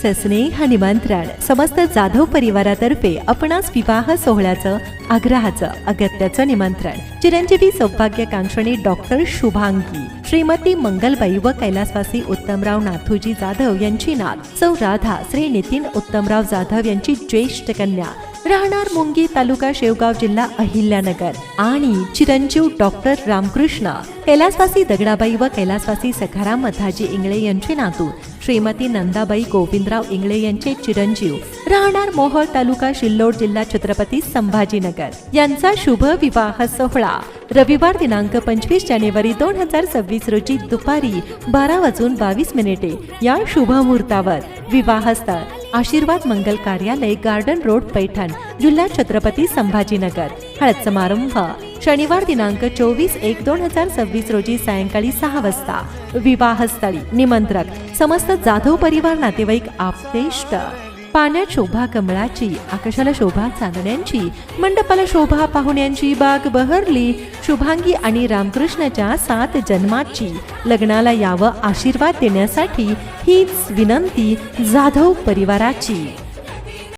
सस्नेह निमंत्रण समस्त जाधव परिवारातर्फे आपणास विवाह सोहळ्याचं आग्रहाचं अगत्याचं निमंत्रण. चिरंजीवी सौभाग्यकांक्षणी डॉक्टर शुभांगी श्रीमती मंगलबाई व कैलासवासी उत्तमराव नाथूजी जाधव यांची नात सौ राधा श्री नितीन उत्तमराव जाधव यांची ज्येष्ठ कन्या, राहणार मुंगी, तालुका शेवगाव, जिल्हा अहिल्यानगर, आणि चिरंजीव डॉक्टर रामकृष्ण कैलासवासी दगडाबाई व कैलासवासी सखाराम मधाजी इंगळे यांचे नातू श्रीमती नंदाबाई गोविंदराव इंगळे यांचे चिरंजीव, राहणार मोहोळ, तालुका सिल्लोड, जिल्हा छत्रपती संभाजीनगर यांचा शुभ विवाह सोहळा रविवार दिनांक 25 जानेवारी 2026 रोजी दुपारी 12:22 या शुभ मुहूर्तावर. विवाहस्थळ आशीर्वाद मंगल कार्यालय, गार्डन रोड, पैठण, जिल्हा छत्रपती संभाजीनगर. हळद समारंभ शनिवार दिनांक 24/1/2026 रोजी सायंकाळी 6 वाजता. विवाहस्थळी निमंत्रक समस्त जाधव परिवार, नातेवाईक, आप्तेष्ट. पाण्यात शोभा कमळाची, आकाशाला शोभा चांदण्यांची, मंडपाला शोभा पाहुण्यांची, बाग बहरली शुभांगी आणि रामकृष्णाच्या 7 जन्माची. लग्नाला यावं आशीर्वाद देण्यासाठी हीच विनंती जाधव परिवाराची.